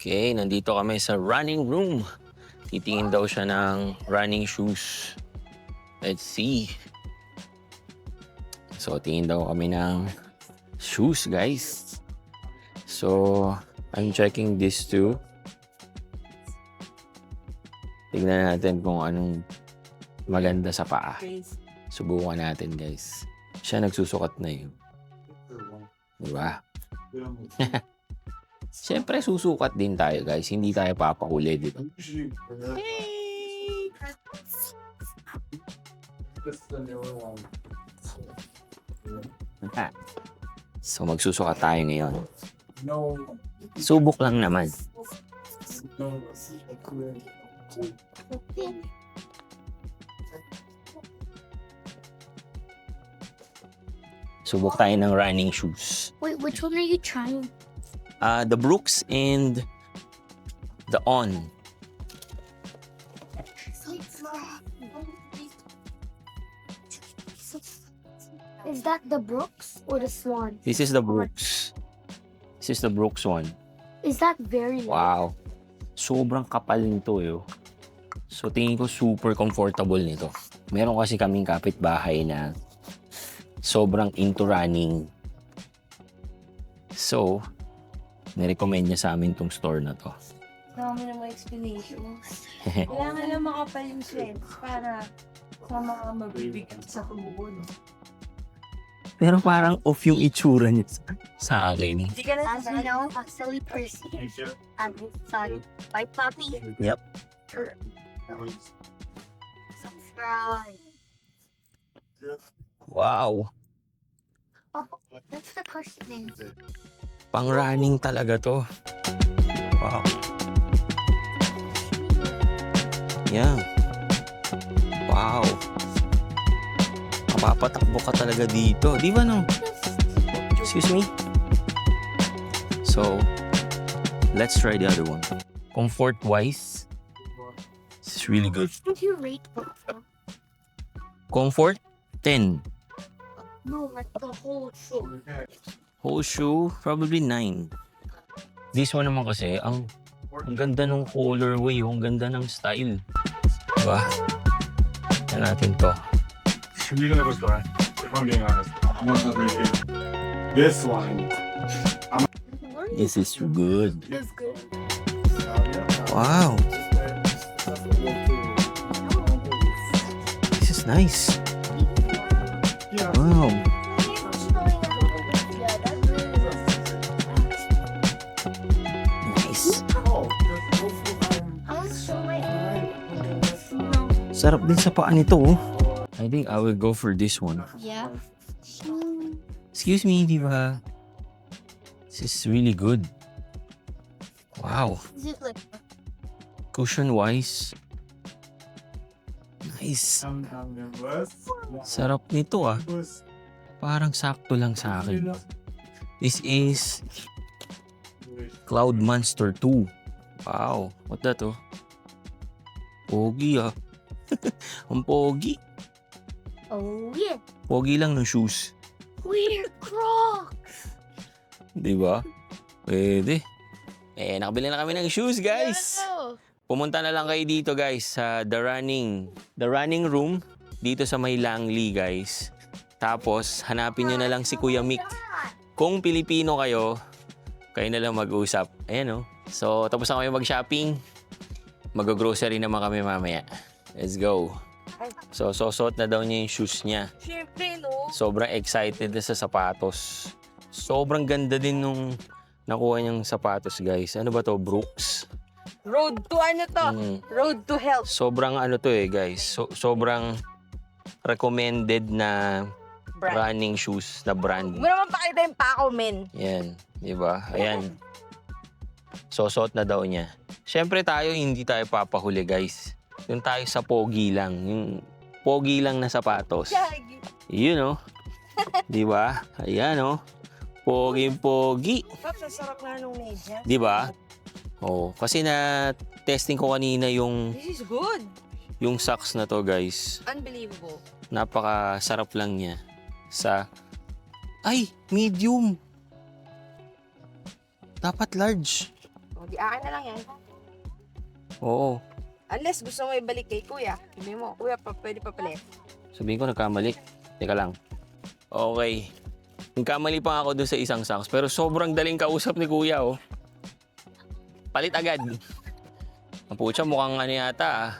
Okay, nandito kami sa running room. Titingin daw siya ng running shoes. Let's see. So, tingin daw kami ng shoes, guys. So, I'm checking this too. Tignan natin kung anong maganda sa paa. Subukan natin, guys. Siya nagsusukat na yun. Diba? Siyempre, susukat din tayo, guys. Hindi tayo papahuli, diba? Hey! So, magsusukat tayo ngayon. Subok lang naman. Subok tayo ng running shoes. Wait, which one are you trying? The Brooks and the On. Is that the Brooks or the Swan? This is the Brooks. This is the Brooks one. Is that very light? Wow. Sobrang kapal nito yo. So tingin ko super comfortable nito. Meron kasi kaming kapitbahay na sobrang into running. So, nirecommend niya sa amin tong store na to. Dami ng mga explanations. Kailangan lang makapal yung sweats para sa mga mabibigat sa kubo. Pero parang off yung itsura niya sa akin. Hindi ka na As you know, actually Percy and his son by Puppy. Yep. Subscribe. Wow. Oh, that's the person name. Pang running talaga to. Wow. Yeah. Wow. Mapapatakbo ka talaga dito. Di ba no? Excuse me? So, let's try the other one. Comfort-wise, this is really good. What do you rate both? Comfort, 10. No, like the whole shoe. Whole shoe, probably 9. This one naman kasi, ang ganda ng colorway, ang ganda ng style. Diba? Yan natin to. You know what's right. If I'm being honest, I'm not really this one. This is good. That's good. Wow, this is nice. Wow. Nice. Sarap din sa paa nito, oh. I think I will go for this one. Yeah. Excuse me, di ba? This is really good. Wow. Is it like Cushion-wise. Nice. Sarap nito, ah. Parang sakto lang sa akin. This is Cloud Monster 2. Wow. What that, oh? Pogi, ah. Ang pogi. oh yeah, Pogi lang ng shoes. weird Crocs. Di ba? Pwede. Nakabili na kami ng shoes, guys. Pumunta na lang kayo dito, guys, sa The Running Room dito sa May Langley, guys. Tapos, hanapin nyo na lang si Kuya Mick. Kung Pilipino kayo, kayo na lang mag-usap. Ayan, oh. So, tapos na kami mag-shopping. Mag-grocery naman kami mamaya. Let's go. So, suot na daw niya yung shoes niya. Siyempre, no? Sobrang excited na sa sapatos. Sobrang ganda din nung nakuha niyang sapatos, guys. Ano ba to? Brooks? Road to ano to? Road to health. Sobrang ano to guys. Sobrang recommended na Brand. running shoes na brand. Mo naman pakita yung pako, men. Yan, di ba? Ayan. Suot na daw niya. Siyempre tayo, hindi tayo papahuli, guys. Yung tayo sa pogi lang. Yung pogi lang na sapatos. Yagi. Yun, oh. Di ba? Ayan, oh. Pogi-pogi. Pops, ang sarap nga nung medyas. Di ba? Oh, kasi na testing ko kanina yung This is good. socks na to, guys. Unbelievable. Napakasarap lang niya sa medium. Dapat large. O, Pogi. Akin na lang yan. Oo. Unless gusto mo ibalik kay kuya. Sabi mo, kuya, pwede pa pala. Sabihin ko nagkamali. Teka lang. Okay. Nagkamali pa ako dun sa isang socks. Pero sobrang daling kausap ni kuya, oh. Palit agad. Ang putya, mukhang ano yata, ah.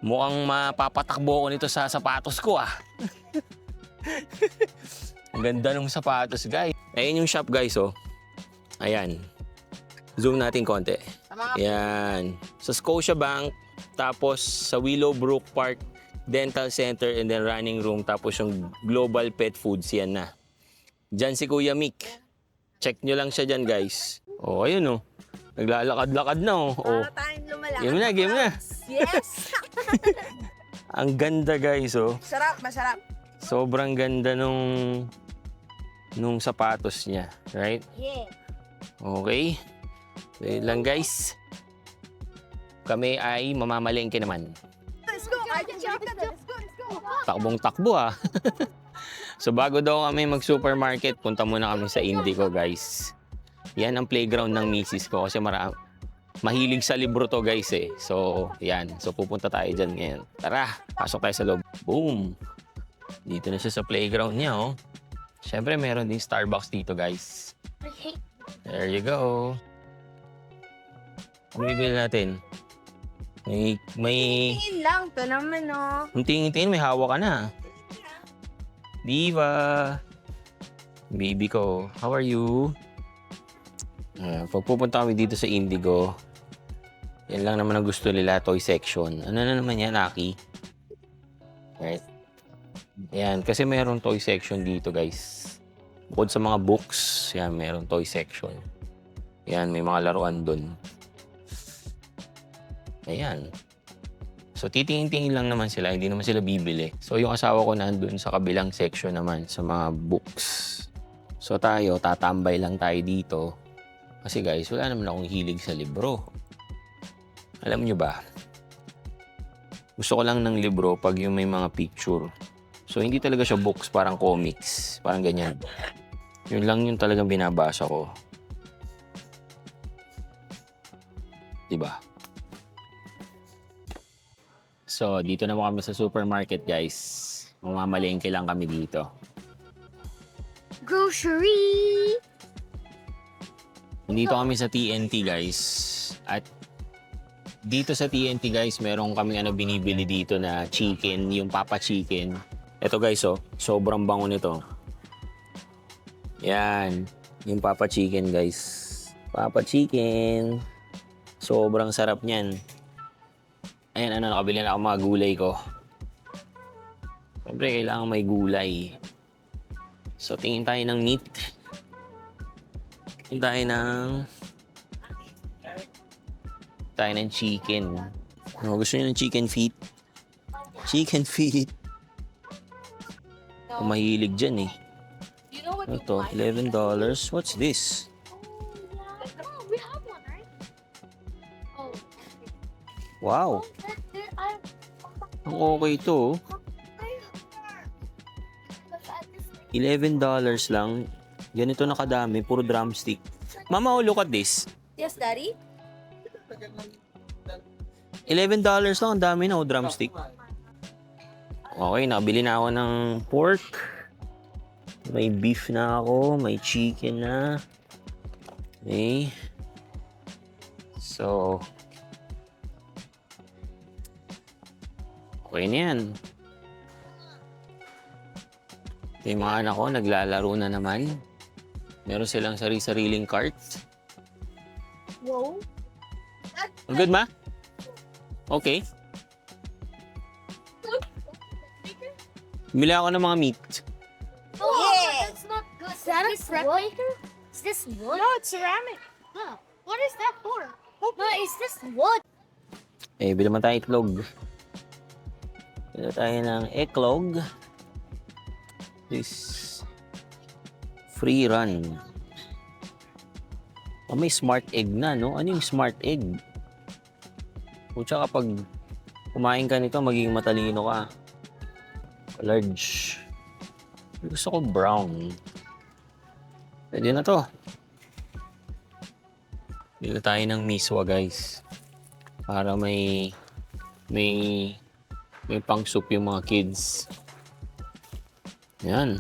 Mukhang mapapatakbo ko nito sa sapatos ko, ah. Ang ganda ng sapatos, guys. Ayan yung shop, guys, oh. Ayan. Zoom natin konti. Sa mga Ayan. Sa Scotiabank, tapos sa Willowbrook Park Dental Center and then running room, tapos yung Global Pet Foods, yan na. Diyan si Kuya Mick. Check nyo lang siya dyan, guys. Oh, ayun, oh. Naglalakad-lakad na, oh. Oh. para tayong lumalakad. Game na, game na. Yes! Ang ganda, guys, oh. Sarap, masarap. Sobrang ganda nung sapatos niya, right? Yeah. Okay. Wait lang, guys. Kami ay mamamalengke naman. Let's go! Let's go! Takbong-takbo, ah. So, bago daw kami mag-supermarket, punta muna kami sa Indigo, guys. Yan ang playground ng misis ko kasi mahilig sa libro to, guys, eh. So, yan. So, pupunta tayo dyan ngayon. Tara, pasok tayo sa loob. Boom! Dito na siya sa playground niya, oh. Siyempre, meron din Starbucks dito, guys. There you go. Ano bibili natin? May... Tingin lang. Ito naman, oh. Kung tingin-tingin, may hawak ka na. Diva! Baby ko, how are you? Pag pupunta kami dito sa Indigo, yan lang naman ang gusto nila, toy section. Ano na naman yan, Aki? Right. Yan, kasi mayroong toy section dito, guys. Bukod sa mga books, yan, mayroong toy section. Yan, may mga laruan dun. Ayan. So, titingin-tingin lang naman sila, hindi naman sila bibili. So, yung asawa ko nandun sa kabilang section naman, sa mga books. So, tayo, tatambay lang tayo dito. Kasi guys, wala naman akong hilig sa libro. Alam nyo ba? Gusto ko lang ng libro pag yung may mga picture. So, hindi talaga siya books, parang comics. Parang ganyan. Yun lang yung talagang binabasa ko. Diba? So, dito naman kami sa supermarket, guys. Mamamalengke lang kami dito. Grocery! Dito kami sa TNT, guys. At dito sa TNT, guys, meron kami binibili dito na chicken, yung Papa Chicken. Ito, guys, oh, sobrang bango nito. Yan, yung Papa Chicken, guys. Papa Chicken. Sobrang sarap niyan. Ayan, nakabili na ako mga gulay ko. Siyempre, kailangan may gulay. So, tingin tayo ng meat. Tingin tayo ng chicken. Ano, gusto niyo ng chicken feet? Chicken feet. Kung mahilig dyan, eh. You know what Ito, $11. What's this? Oh, we have one, right? Oh. Wow. Ang okay ito, oh. $11 lang. Ganito na kadami, puro drumstick. Mama, oh, look at this. Yes, Daddy? $11 lang, ang dami na, oh, drumstick. Okay, nakabili na ako ng pork. May beef na ako, may chicken na. Okay. So, okay na yan. Ito yung mga anak ko, naglalaro na naman. Meron silang sari-sariling cart. Whoa. Good, ma? Okay. Bili ako ng mga meat. Oh, Yeah. that's not good. Is that a replica? Is this wood? No, it's ceramic. Huh. What is that for? No, is this wood? Eh, bili naman tayo itlog. Bili tayo ng eklog. This free run. Oh, may smart egg na, no? Ano yung smart egg? Pucha, kapag kumain ka nito, magiging matalino ka. Large. Gusto ko brown. Pwede na to. Bili tayo ng miswa, guys. Para may pang soup yung mga kids. Yan.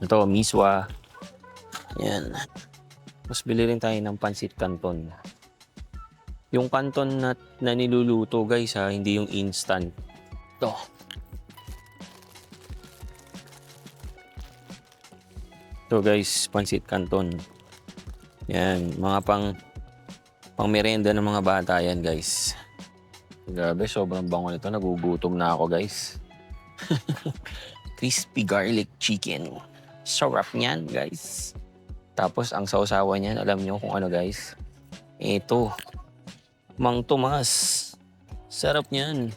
Ito, miswa. Yan. Tapos bili rin tayo ng pansit canton. Yung canton na niluluto, guys, ha, hindi yung instant. Ito. Ito, guys, pansit canton. Yan, mga pang merienda ng mga bata yan, guys. Grabe, sobrang bango nito. Nagugutom na ako, guys. Crispy garlic chicken. Sarap niyan, guys. Tapos, ang sausawa niyan, alam nyo kung ano, guys? Ito. Mang Tomas. Sarap niyan.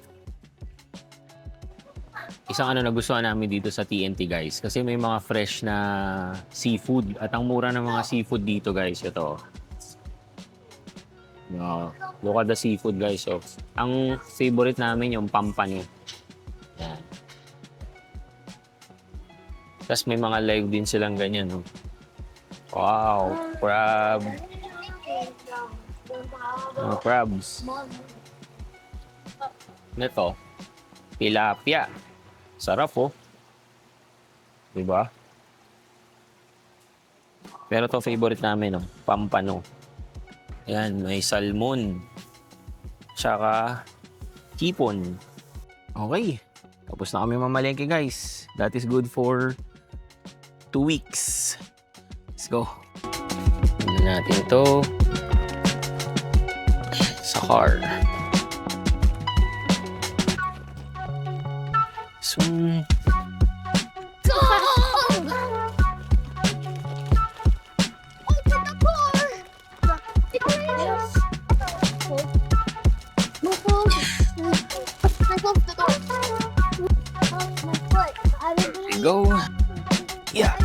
Isang ano nagustuhan namin dito sa TNT, guys. Kasi may mga fresh na seafood. At ang mura ng mga seafood dito, guys, ito. Look at the seafood, guys. So, ang favorite namin yung pampano. Yan. Tapos may mga live din silang ganyan. No? Wow, crab. Mga crabs. Ito, tilapia. Sarap, oh. Diba? Pero to favorite namin, no? Pampano. Yan, may salmon. Tsaka hipon. Okay. Tapos na kami mamalengke, guys. That is good for 2 weeks. Let's go. Tignan natin to sa car. So, go. Yeah.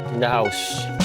In the house.